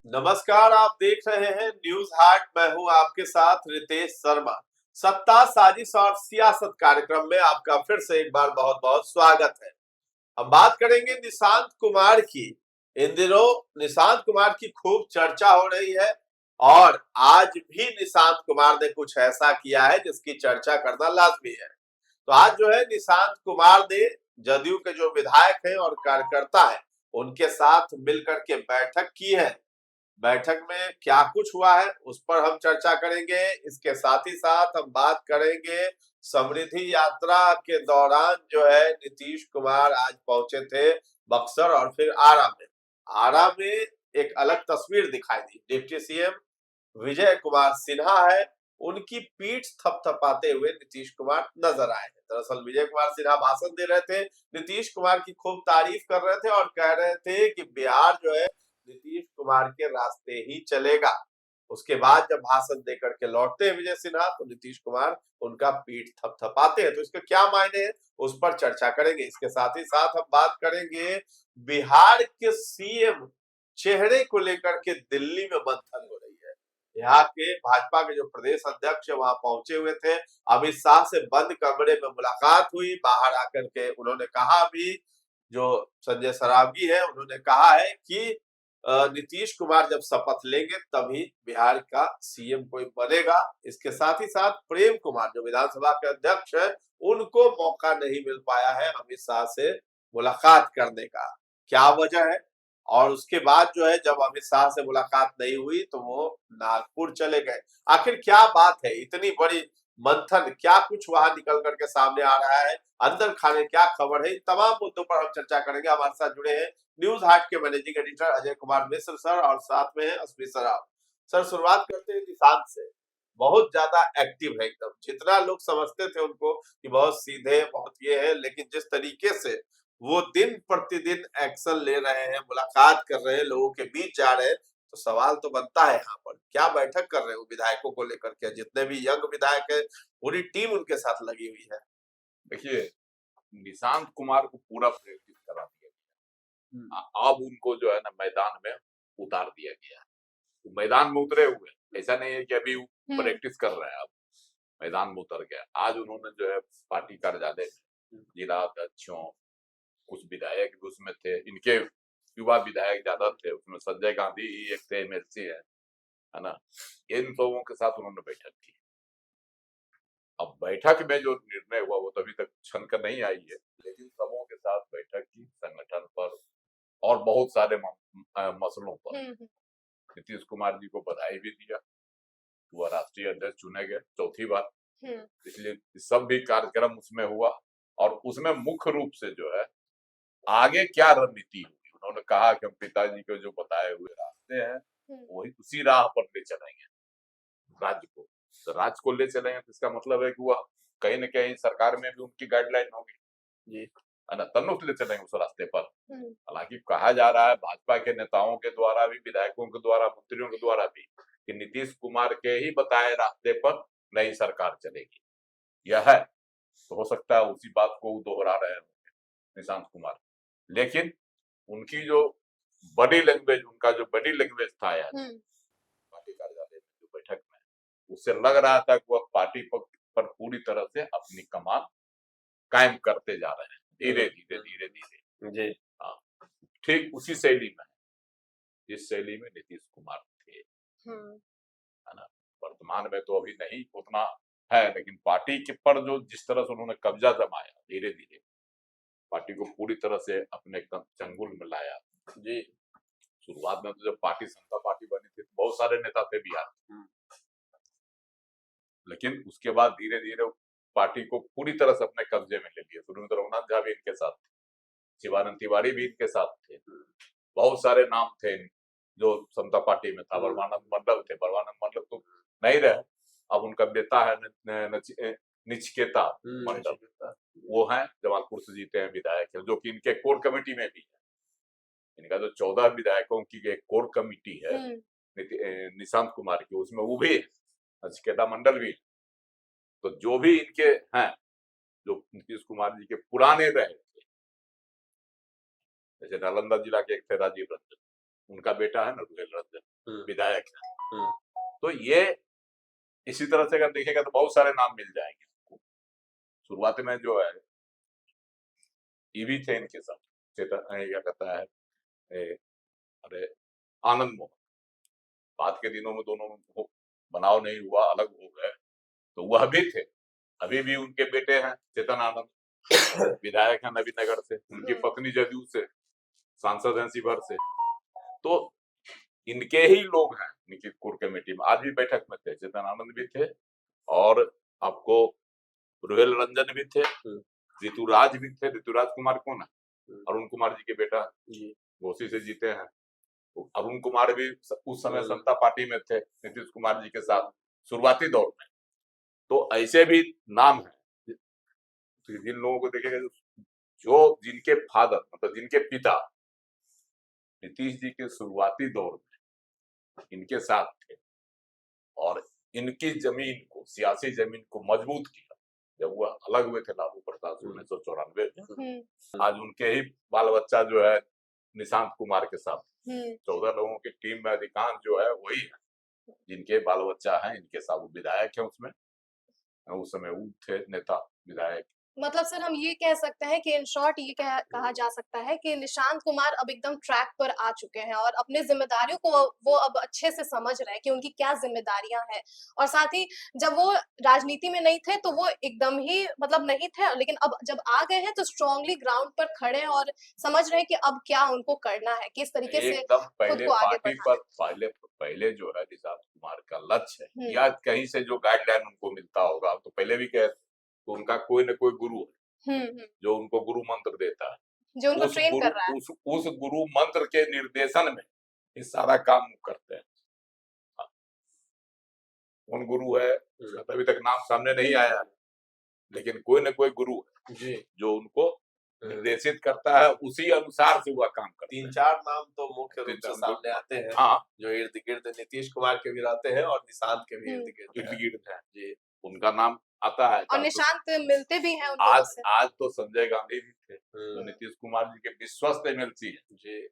नमस्कार, आप देख रहे हैं न्यूज हाट। मैं हूं आपके साथ रितेश शर्मा। सत्ता, साजिश और सियासत कार्यक्रम में आपका फिर से एक बार बहुत बहुत स्वागत है। हम बात करेंगे निशांत कुमार की। इन दिनों निशांत कुमार की खूब चर्चा हो रही है और आज भी निशांत कुमार ने कुछ ऐसा किया है जिसकी चर्चा करना लाजमी है। तो आज जो है निशांत कुमार ने जदयू के जो विधायक हैं और कार्यकर्ता हैं उनके साथ मिलकर के बैठक की है। बैठक में क्या कुछ हुआ है उस पर हम चर्चा करेंगे। इसके साथ ही साथ हम बात करेंगे समृद्धि यात्रा के दौरान जो है नीतीश कुमार आज पहुंचे थे बक्सर और फिर आरा में। आरा में एक अलग तस्वीर दिखाई दी। डिप्टी सीएम विजय कुमार सिन्हा है, उनकी पीठ थपथपाते हुए नीतीश कुमार नजर आए हैं। दरअसल विजय कुमार सिन्हा भाषण दे रहे थे, नीतीश कुमार की खूब तारीफ कर रहे थे और कह रहे थे कि बिहार जो है नीतीश कुमार के रास्ते ही चलेगा। उसके बाद जब भाषण देकर के लौटते हैं विजय सिन्हा तो नीतीश कुमार उनका पीठ थपथपाते हैं। तो इसके क्या मायने हैं उस पर चर्चा करेंगे। इसके साथ ही साथ हम बात करेंगे बिहार के सीएम चेहरे को लेकर के दिल्ली में मंथन हो रही है। यहाँ के भाजपा के जो प्रदेश अध्यक्ष है वहां पहुंचे हुए थे। अमित शाह से बंद कमरे में मुलाकात हुई। बाहर आकर के उन्होंने कहा भी, जो संजय सरावगी है उन्होंने कहा है कि नीतीश कुमार जब शपथ लेंगे तभी बिहार का सीएम कोई बनेगा। इसके साथ ही साथ प्रेम कुमार जो विधानसभा के अध्यक्ष है उनको मौका नहीं मिल पाया है अमित शाह से मुलाकात करने का। क्या वजह है? और उसके बाद जो है जब अमित शाह से मुलाकात नहीं हुई तो वो नागपुर चले गए। आखिर क्या बात है? इतनी बड़ी मंथन, क्या कुछ वहां निकल करके सामने आ रहा है? अंदर खाने क्या खबर है? इन तमाम मुद्दों पर हम चर्चा करेंगे। हमारे साथ जुड़े हैं न्यूज हाट के managing editor Ajay Kumar Mishra sir और साथ में है अस्मी सराफ सर। शुरुआत करते हैं निशांत से। बहुत ज्यादा एक्टिव है एकदम। जितना लोग समझते थे उनको कि बहुत सीधे बहुत ये है, लेकिन जिस तरीके से वो दिन प्रतिदिन एक्शन ले रहे हैं, मुलाकात कर रहे हैं, लोगों के बीच जा रहे हैं, तो सवाल तो बनता है यहाँ पर क्या बैठक कर रहे हो विधायकों को लेकर के? जितने भी यंग विधायक है पूरी टीम उनके साथ लगी हुई है। देखिए, निशांत कुमार को पूरा प्रैक्टिस करा दिया गया। अब उनको जो है ना मैदान में उतार दिया गया है। तो मैदान में उतरे हुए, ऐसा नहीं है कि अभी प्रैक्टिस कर रहे हैं। अब मैदान में उतर गया। आज उन्होंने जो है पार्टी कार्यालय जिला अध्यक्षों, कुछ विधायक भी उसमें थे, इनके युवा विधायक ज्यादा थे उसमें, संजय गांधी एक थे, एमएलसी है ना। इन लोगों के साथ उन्होंने बैठक की। अब बैठक में जो निर्णय हुआ वो तो अभी तक छन कर नहीं आई है, लेकिन सबों के साथ बैठक की, संगठन पर और बहुत सारे मसलों पर। नीतीश कुमार जी को बधाई भी दिया, वह राष्ट्रीय अध्यक्ष चुने गए चौथी बार। इसलिए सब भी कार्यक्रम उसमें हुआ और उसमें मुख्य रूप से जो है आगे क्या रणनीति होगी। उन्होंने कहा कि हम पिताजी को जो बताए हुए रास्ते हैं वही उसी राह पर ले चलेंगे राज्य को। तो राज्य को ले चलेंगे तो इसका मतलब है कि वह कहीं न कहीं सरकार में भी उनकी गाइडलाइन होगी जी, है ना, तब ले चलेंगे उस रास्ते पर। हालांकि कहा जा रहा है भाजपा के नेताओं के द्वारा भी, विधायकों के द्वारा, मंत्रियों के द्वारा भी, कि नीतीश कुमार के ही बताए रास्ते पर नई सरकार चलेगी। यह है, तो हो सकता है उसी बात को दोहरा रहे हैं निशांत कुमार। लेकिन उनकी जो बॉडी लैंग्वेज, उनका जो बॉडी लैंग्वेज था यार पार्टी कार्यालय में जो बैठक में, उससे लग रहा था कि वह पार्टी पर पूरी तरह से अपनी कमान कायम करते जा रहे हैं, धीरे धीरे धीरे धीरे जी। हाँ, ठीक उसी शैली में, जिस शैली में नीतीश कुमार थे, है ना। वर्तमान में तो अभी नहीं उतना है, लेकिन पार्टी के पर जो जिस तरह से उन्होंने कब्जा जमाया, धीरे धीरे पार्टी को पूरी तरह से अपने एकदम चंगुल में लाया जी। शुरुआत में तो जब पार्टी समता पार्टी बनी थी तो बहुत सारे नेता थे बिहार में, लेकिन उसके बाद धीरे धीरे पार्टी को पूरी तरह से अपने कब्जे में ले लिया। सुरेंद्र रघुनाथ झा भी इनके साथ थे, शिवानंद तिवारी भी इनके साथ थे, बहुत सारे नाम थे जो समता पार्टी में था। परमानंद मंडल थे, परमानंद मंडल तो नहीं रहे, अब उनका बेटा है निचकेता मंडल, वो है जमालपुर से जीते हैं विधायक है, जो कि इनके कोर कमेटी में भी है। इनका जो 14 विधायकों की एक कोर कमेटी है निशांत कुमार की, उसमें वो भी नचिकेता मंडल भी। तो जो भी इनके हैं, जो नीतीश कुमार जी के पुराने रहे थे, जैसे नालंदा जिला के एक थे राजीव रंजन, उनका बेटा है ना रुएल रंजन, विधायक हैं। तो ये इसी तरह से अगर देखेगा तो बहुत सारे नाम मिल जाएंगे आपको। शुरुआत में जो है ये भी थे इनके साथ, क्या कहता है अरे आनंद मोहन। बाद के दिनों में दोनों बनाव नहीं हुआ, अलग हो गए, तो वह भी थे। अभी भी उनके बेटे हैं चेतन आनंद, विधायक हैं नवीनगर से। उनकी पत्नी जदयू से सांसद हैं शिवहर से। तो इनके ही लोग हैं इनकी कोर कमेटी में। आज भी बैठक में थे, चेतन आनंद भी थे और आपको रोहेल रंजन भी थे, ऋतुराज भी थे। ऋतुराज कुमार कौन है? अरुण कुमार जी के बेटा, घोसी से जीते हैं। अरुण कुमार भी उस समय समता पार्टी में थे नीतीश कुमार जी के साथ शुरुआती दौर में। तो ऐसे भी नाम है जिन लोगों को देखेगा जो जिनके फादर मतलब जिनके पिता नीतीश जी के शुरुआती दौर में इनके साथ थे और इनकी जमीन को, सियासी जमीन को मजबूत किया जब वह अलग हुए थे लालू प्रसाद 1994 में। आज उनके ही बाल बच्चा जो है निशांत कुमार के साथ 14 लोगों की टीम में अधिकांश जो है वही है जिनके बाल बच्चा है इनके साथ। वो विधायक है उसमें, उस समय वो थे नेता विधायक। मतलब सर हम ये कह सकते हैं कि इन शॉर्ट ये कहा जा सकता है कि निशांत कुमार अब एकदम ट्रैक पर आ चुके हैं और अपने जिम्मेदारियों को वो अब अच्छे से समझ रहे हैं कि उनकी क्या जिम्मेदारियां हैं। और साथ ही जब वो राजनीति में नहीं थे तो वो एकदम ही मतलब नहीं थे, लेकिन अब जब आ गए हैं तो स्ट्रांगली ग्राउंड पर खड़े हैं और समझ रहे हैं कि अब क्या उनको करना है, किस तरीके से एकदम खुद को आगे बढ़ाना है। पहले जो है निशांत कुमार का लक्ष्य है या कहीं से जो गाइडलाइन उनको मिलता होगा, तो पहले भी कहे तो उनका कोई न कोई गुरु है जो उनको गुरु मंत्र देता है, जो उनको ट्रेन कर रहा है। उस गुरु मंत्र के निर्देशन में ये सारा काम करते हैं। कौन गुरु है उसका अभी तक नाम सामने नहीं आया, लेकिन कोई न कोई गुरु है जी जो उनको निर्देशित करता है, उसी अनुसार से वह काम करता है। 3-4 नाम तो मुख्य रूप से सामने आते हैं। हाँ, जो इर्द गिर्द नीतीश कुमार के भी रहते हैं और निशांत के भी इर्द गिर्द है जी, उनका नाम आता है। और निशांत मिलते भी हैं आज तो संजय गांधी भी थे तो नीतीश कुमार जी के विश्वस्त एमएलसी है जी,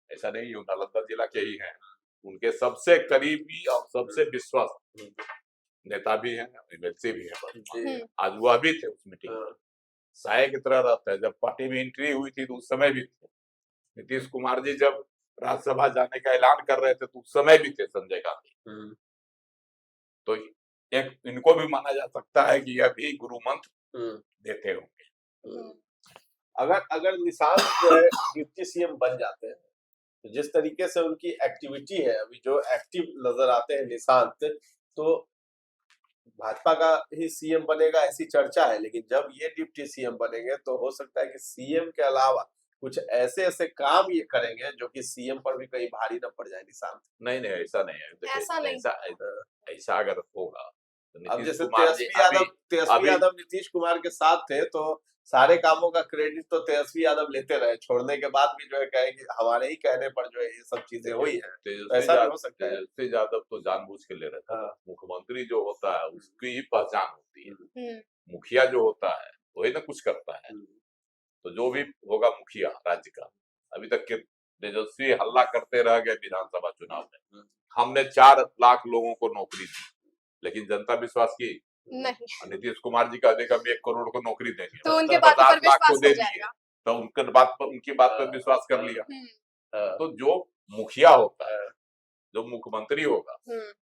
ऐसा नहीं है, नालंदा जिला के ही हैं। उनके सबसे करीबी और सबसे विश्वस्त नेता भी हैं, एमएलसी भी है। आज वह भी थे उस मीटिंग में, साय की तरह रहता है। जब पार्टी में एंट्री हुई थी तो उस समय भी थे। नीतीश कुमार जी जब राज्यसभा जाने का ऐलान कर रहे थे तो उस समय भी थे संजय गांधी। तो एक इनको भी माना जा सकता है कि यह भी गुरु मंत्र देते होंगे। अगर निशांत जो है डिप्टी सीएम बन जाते हैं तो जिस तरीके से उनकी एक्टिविटी है, अभी जो एक्टिव नजर आते हैं निशांत, तो भाजपा का ही सीएम बनेगा ऐसी चर्चा है। लेकिन जब ये डिप्टी सीएम बनेंगे तो हो सकता है कि सीएम के अलावा कुछ ऐसे ऐसे काम ये करेंगे जो कि सीएम पर भी कहीं भारी न पड़ जाए निशांत। नहीं ऐसा नहीं है, ऐसा अगर होगा तो अब जैसे तेजस्वी यादव नीतीश कुमार के साथ थे तो सारे कामों का क्रेडिट तो तेजस्वी यादव लेते रहे, छोड़ने के बाद भी जो है कहे कि हमारे ही कहने पर जो है ये सब चीजें हुई है। ऐसा भी हो सकता है। तेजस्वी यादव तो जानबूझ के ले रहे थे। मुख्यमंत्री जो होता है उसकी ही पहचान होती है, मुखिया जो होता है वही ना कुछ करता है। तो जो भी होगा मुखिया राज्य का, अभी तक के तेजस्वी हल्ला करते रह गए विधानसभा चुनाव में, हमने 4 लाख लोगों को नौकरी दी, लेकिन जनता विश्वास की नहीं। नीतीश कुमार जी का देखा 1 करोड़ को नौकरी देंगे तो उनके बात पर 50 लाख को दे दिए, तो उनकी बात पर विश्वास कर लिया। तो जो मुखिया होता है, जो मुख्यमंत्री होगा,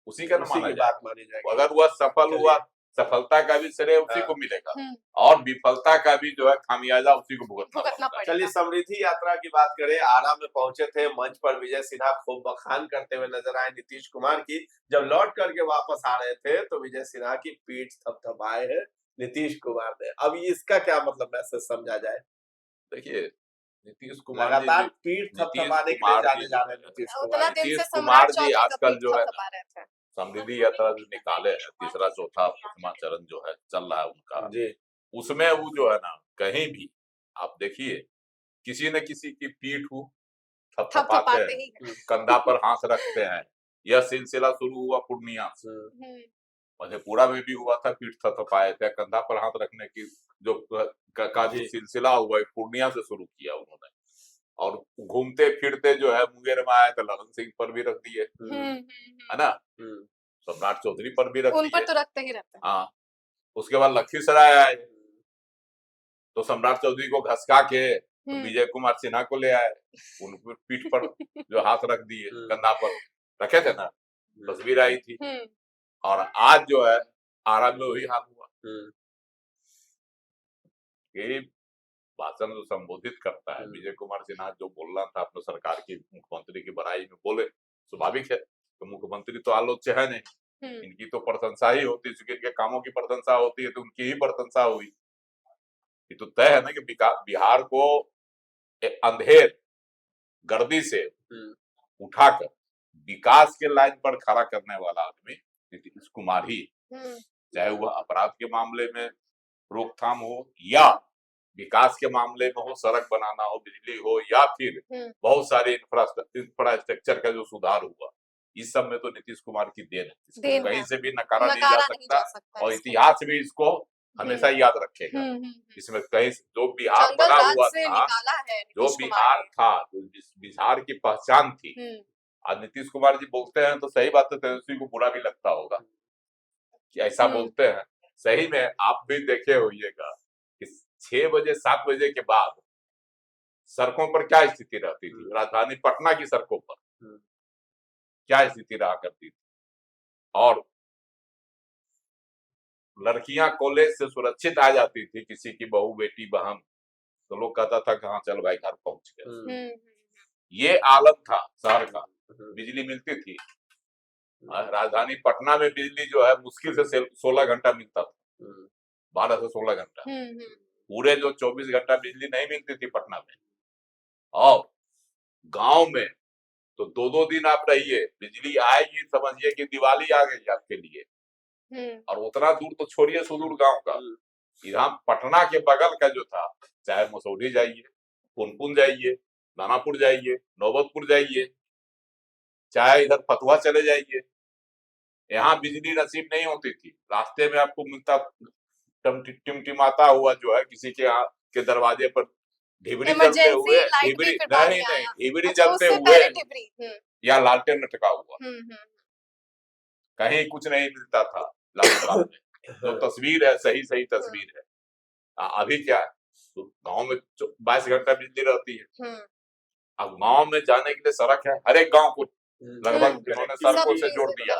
उसी का माना जाएगा। अगर वह सफल हुआ, सफलता का भी श्रेय उसी को मिलेगा और विफलता का भी जो है खामियाजा उसी को भुगतना पड़ेगा। चलिए समृद्धि यात्रा की बात करें। आरा में पहुंचे थे, मंच पर विजय सिन्हा खूब बखान करते हुए नजर आए नीतीश कुमार की। जब लौट करके वापस आ रहे थे तो विजय सिन्हा की पीठ थपथपाए है नीतीश कुमार ने। अब इसका क्या मतलब मैसेज समझा जाए? देखिए नीतीश कुमार लगातार पीठ थपथपाने के लिए जाने जा रहे हैं नीतीश कुमार जी आजकल जो है समृद्धि यात्रा जो निकाले है, 3रा 4था 5वां चरण जो है चल रहा है उनका, उसमें वो जो है ना कहीं भी आप देखिए किसी न किसी की पीठ थपथपाते हैं, कंधा पर हाथ रखते हैं। यह सिलसिला शुरू हुआ पूर्णिया से, मधेपुरा में भी हुआ था, पीठ थपथपाए थे, कंधा पर हाथ रखने की जो सिलसिला हुआ पूर्णिया से शुरू किया उन्होंने। और घूमते फिरते जो है मुंगेर में आए तो ललन सिंह पर भी रख दिए, है ना, सम्राट चौधरी पर भी रख उन पर दिए। तो रखते ही रहते हैं। हाँ, उसके बाद लखीसराय आए तो सम्राट चौधरी को घसका के तो विजय कुमार सिन्हा को ले आए, उनको पीठ पर जो हाथ रख दिए, कंधा पर रखे थे ना, तस्वीर आई थी। और आज जो है आरा में वही हाल हुआ। ये भाषण जो संबोधित करता है विजय कुमार सिन्हा, जो बोलना था अपने सरकार की, मुख्यमंत्री की बड़ाई में बोले, स्वाभाविक है। तो मुख्यमंत्री तो आलोच्य है नहीं, इनकी तो प्रशंसा ही होती है, क्योंकि इनके कामों की प्रशंसा होती है तो उनकी ही प्रशंसा हुई। ये तो तय है ना कि बिहार को अंधेर गर्दी से उठाकर विकास के लाइन पर खड़ा करने वाला आदमी नीतीश कुमार ही, चाहे वह अपराध के मामले में रोकथाम हो या विकास के मामले में हो, सड़क बनाना हो, बिजली हो, या फिर बहुत सारे इंफ्रास्ट्रक्चर का जो सुधार हुआ, इस सब में तो नीतीश कुमार की देन है, कहीं से भी नकारा नहीं जा सकता। और इतिहास भी इसको हमेशा याद रखेगा। इसमें कहीं जो बिहार बना हुआ था, जो बिहार था, जो बिहार की पहचान थी, आज नीतीश कुमार जी बोलते हैं तो सही बात है, तेजस्वी को बुरा भी लगता होगा कि ऐसा बोलते हैं। सही में आप भी देखे होइएगा कि 6 बजे 7 बजे के बाद सड़कों पर क्या स्थिति रहती थी, राजधानी पटना की सड़कों पर क्या स्थिति रहा करती थी। और लड़कियां कॉलेज से सुरक्षित आ जाती थी, किसी की बहू बेटी बहन, तो लोग कहता था कि हाँ चल भाई घर पहुंच गए। ये आलम था शहर का। बिजली मिलती थी, राजधानी पटना में बिजली जो है मुश्किल से 16 घंटा मिलता था, 12 से 16 घंटा। पूरे जो 24 घंटा बिजली नहीं मिलती थी पटना में। और गांव में तो 2-2 दिन आप रहिए, बिजली आएगी, समझिए कि दिवाली आ गई आपके लिए। और उतना दूर तो छोड़िए, सुदूर गांव का, इधर पटना के बगल का जो था, चाहे मसौढ़ी जाइए, पुनपुन जाइए, दानापुर जाइए, नौबतपुर जाइए, चाहे इधर फतुहा चले जाइए, यहाँ बिजली नसीब नहीं होती थी। रास्ते में आपको मिलता टिमटिमाता हुआ जो है किसी के यहाँ के दरवाजे पर ढिबरी जलते हुए, ढिबरी जलते हुए या लालटेन लटका हुआ, कहीं कुछ नहीं मिलता था लालूबाग में। जो तस्वीर है सही तस्वीर है। अभी क्या है, तो गांव में 22 घंटा बिजली रहती है। अब गांव में जाने के लिए सड़क है, हर एक गांव को लगभग इन्होंने सड़कों से जोड़ दिया।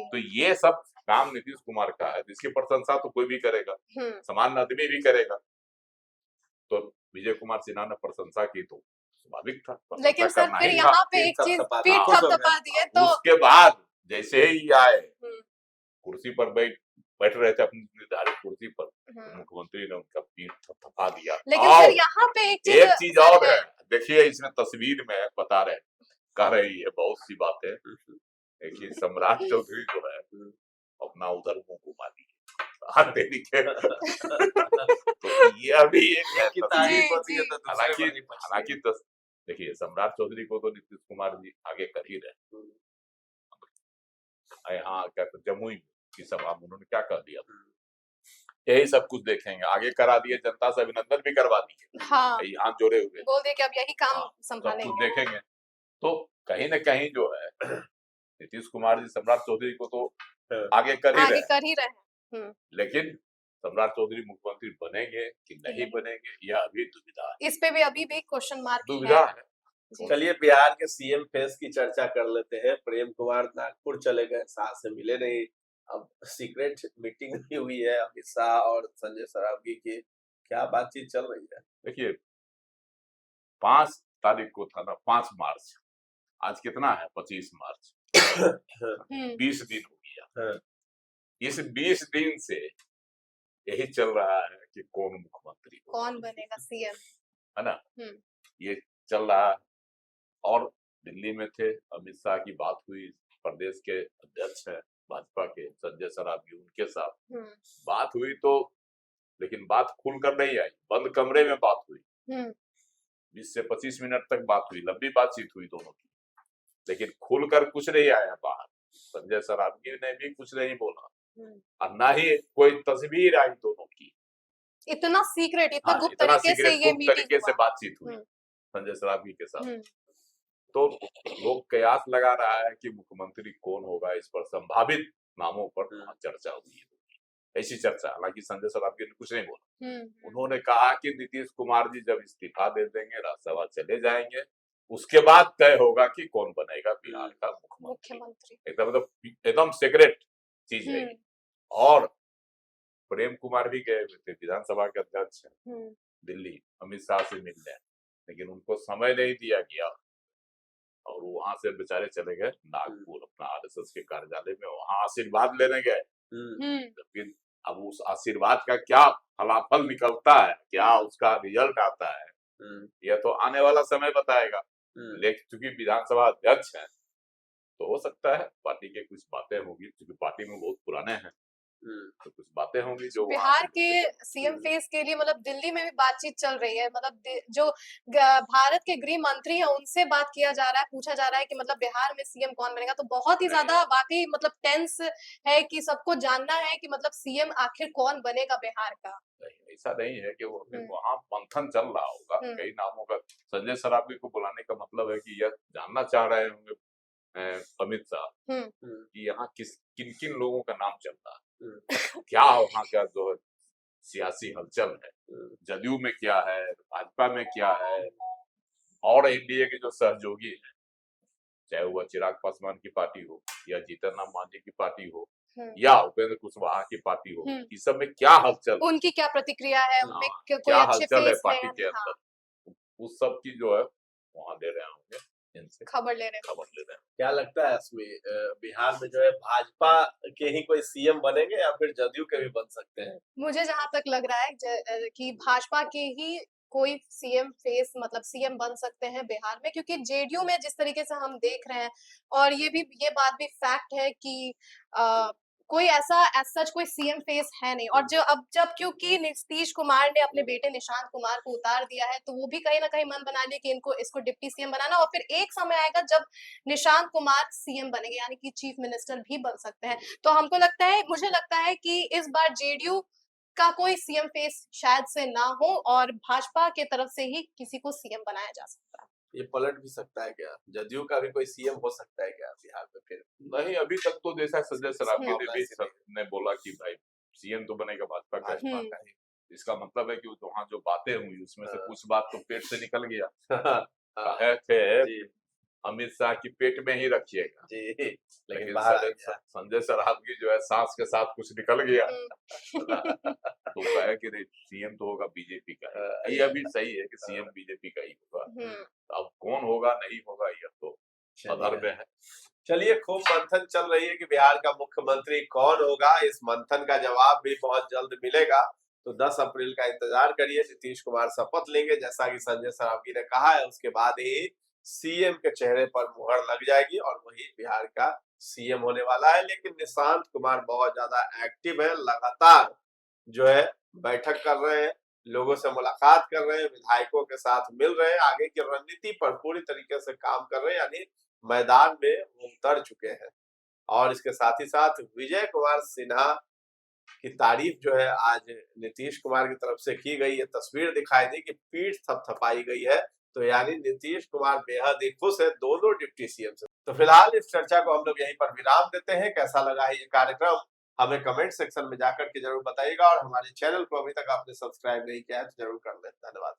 तो ये सब काम नीतीश कुमार का है, जिसकी प्रशंसा तो कोई भी करेगा, सामान्य आदमी भी करेगा। तो विजय कुमार सिन्हा ने प्रशंसा की तो स्वाभाविक था, लेकिन सर फिर यहाँ पे एक चीज पीठ थपथपा दी है। तो उसके बाद जैसे ही आए कुर्सी पर बैठ रहे थे अपनी निर्धारित कुर्सी पर, मुख्यमंत्री ने उनका पीठ थपथपा दिया। लेकिन सर यहाँ पे एक चीज और है, देखिए इसमें तस्वीर में बता रहे, कह रही है बहुत सी बातें। देखिए सम्राट चौधरी जो है अपना उधर मुंह घुमा दिए, तो ये अभी एक हालांकि देखिए सम्राट चौधरी को तो नीतीश कुमार जी आगे कर ही रहे। हाँ, क्या जमुई की सभा में उन्होंने क्या कह दिया, यही सब कुछ देखेंगे, आगे करा दिए, जनता से अभिनंदन भी करवा दिए, हाथ जोड़े हुए बोल दे कि अब यही काम संभालेंगे, सब कुछ देखेंगे। तो कहीं न कहीं जो है नीतीश कुमार जी सम्राट चौधरी को तो आगे कर ही रहे। लेकिन सम्राट चौधरी मुख्यमंत्री बनेंगे कि नहीं बनेंगे, यह अभी दुविधा है। इस पे भी अभी भी क्वेश्चन मार्क दुविधा है। चलिए बिहार के सीएम फेस की चर्चा कर लेते हैं। प्रेम कुमार नागपुर चले गए, शाह से मिले नहीं। अब सीक्रेट मीटिंग भी हुई है अमित शाह और संजय सरावगी की, क्या बातचीत चल रही है? देखिए 5 तारीख को था ना, 5 मार्च, आज कितना है 25 मार्च, 20 दिन हो गया। इस 20 दिन से यही चल रहा है कि कौन मुख्यमंत्री, कौन बनेगा सीएम, है ना, ये चल रहा है। और दिल्ली में थे, अमित शाह की बात हुई, प्रदेश के अध्यक्ष है भाजपा के संजय सरावगी, उनके साथ बात हुई, तो लेकिन बात खुलकर नहीं आई, बंद कमरे में बात हुई। 20 से 25 मिनट तक बात हुई, लंबी बातचीत हुई दोनों की, लेकिन खुलकर कुछ नहीं आया बाहर। संजय सरावगी ने भी कुछ नहीं बोला और ना ही कोई तस्वीर आई दोनों की। इतना सीक्रेट, इतना गुप्त तरीके से ये मीटिंग तरीके से बातचीत हुई। संजय सरावगी के साथ। हम्म, तो लोग कयास लगा रहा है कि मुख्यमंत्री कौन होगा, इस पर संभावित नामों पर वहाँ चर्चा हुई है, ऐसी चर्चा। हालांकि संजय सरावगी ने कुछ नहीं बोला। उन्होंने कहा कि नीतीश कुमार जी जब इस्तीफा दे देंगे, राज्यसभा चले जाएंगे, उसके बाद तय होगा कि कौन बनेगा बिहार का मुख्यमंत्री। एकदम सीक्रेट चीज है। और प्रेम कुमार भी गए हुए थे, विधानसभा के अध्यक्ष हैं, दिल्ली अमित शाह से मिलने, लेकिन उनको समय नहीं दिया गया और वहां से बेचारे चले गए नागपुर अपना आरएसएस के कार्यालय में, वहां आशीर्वाद लेने गए। लेकिन अब उस आशीर्वाद का क्या फलाफल निकलता है, क्या उसका रिजल्ट आता है, यह तो आने वाला समय बताएगा। लेकिन चूंकि विधानसभा अध्यक्ष हैं तो हो सकता है पार्टी के कुछ बातें होंगी, क्योंकि पार्टी में बहुत पुराने हैं, तो कुछ बातें होंगी जो बिहार के सीएम फेस के लिए मतलब दिल्ली में भी बातचीत चल रही है। मतलब जो भारत के गृह मंत्री हैं उनसे बात किया जा रहा है, पूछा जा रहा है कि मतलब बिहार में सीएम कौन बनेगा। तो बहुत ही ज्यादा वाकई मतलब टेंस है कि सबको जानना है कि मतलब सीएम आखिर कौन बनेगा बिहार का। ऐसा नहीं है कि वो वहाँ मंथन चल रहा होगा कई नामों का। संजय सरावगी को बुलाने का मतलब है कि यह जानना चाह रहे होंगे अमित शाह कि यहाँ किन किन लोगों का नाम चल रहा है, क्या वहाँ का जो है सियासी हलचल है, जदयू में क्या है, भाजपा में क्या है, और एनडीए के जो सहयोगी हैं, चाहे वह चिराग पासवान की पार्टी हो या जीतन राम मांझी की पार्टी हो या उपेंद्र कुशवाहा की पार्टी हो, इस सब में क्या हलचल, उनकी क्या प्रतिक्रिया है, उनमें कोई क्या अच्छे हलचल है फेस पार्टी के अंदर, उस सब की जो है वहाँ ले रहे होंगे, इनसे खबर ले रहे हैं। क्या लगता है इसमें बिहार में जो है भाजपा के ही कोई सीएम बनेंगे या फिर जदयू के भी बन सकते हैं? मुझे जहां तक लग रहा है कि भाजपा के ही कोई सीएम फेस मतलब सीएम बन सकते हैं बिहार में, क्योंकि जेडीयू में जिस तरीके से हम देख रहे हैं, और ये बात भी फैक्ट है कि कोई ऐसा एज सच कोई सीएम फेस है नहीं। और जब क्योंकि नीतीश कुमार ने अपने बेटे निशांत कुमार को उतार दिया है, तो वो भी कहीं ना कहीं मन बना लिया कि इसको डिप्टी सीएम बनाना, और फिर एक समय आएगा जब निशांत कुमार सीएम बनेंगे, यानी कि चीफ मिनिस्टर भी बन सकते हैं। तो मुझे लगता है कि इस बार जेडीयू का कोई सीएम फेस शायद से ना हो और भाजपा के तरफ से ही किसी को सीएम बनाया जा सकता है। ये पलट भी सकता है क्या? जदयू का भी कोई सीएम हो सकता है क्या बिहार में? फिर नहीं, अभी तक तो जैसा संजय सरावगी ने बोला कि भाई सीएम तो बनेगा भाजपा का ही। इसका मतलब है कि वहाँ जो बातें हुई उसमें से कुछ बात तो पेट से निकल गया। कहे थे अमित शाह की पेट में ही रखिएगा, लेकिन संजय सरावगी जो है सांस के साथ कुछ निकल गया तो कहे कि सीएम तो होगा बीजेपी का। ये अभी सही है कि सीएम बीजेपी का ही होगा, अब कौन होगा नहीं होगा यह तो अधर में है। चलिए, खूब मंथन चल रही है कि बिहार का मुख्यमंत्री कौन होगा। इस मंथन का जवाब भी बहुत जल्द मिलेगा, तो 10 अप्रैल का इंतजार करिए। नीतीश कुमार शपथ लेंगे जैसा कि संजय सरावगी ने कहा है, उसके बाद ही सीएम के चेहरे पर मुहर लग जाएगी और वही बिहार का सीएम होने वाला है। लेकिन निशांत कुमार बहुत ज्यादा एक्टिव है, लगातार जो है बैठक कर रहे हैं, लोगों से मुलाकात कर रहे हैं, विधायकों के साथ मिल रहे हैं, आगे की रणनीति पर पूरी तरीके से काम कर रहे हैं, यानी मैदान में वो उतर चुके हैं। और इसके साथ ही साथ विजय कुमार सिन्हा की तारीफ जो है आज नीतीश कुमार की तरफ से की गई। ये तस्वीर दिखाई दी कि पीठ थपथपाई गई है, तो यानी नीतीश कुमार बेहद ही खुश है दोनों डिप्टी सीएम से। तो फिलहाल इस चर्चा को हम लोग यहीं पर विराम देते हैं। कैसा लगा है ये कार्यक्रम हमें कमेंट सेक्शन में जाकर के जरूर बताइएगा, और हमारे चैनल को अभी तक आपने सब्सक्राइब नहीं किया है तो जरूर कर लें। धन्यवाद।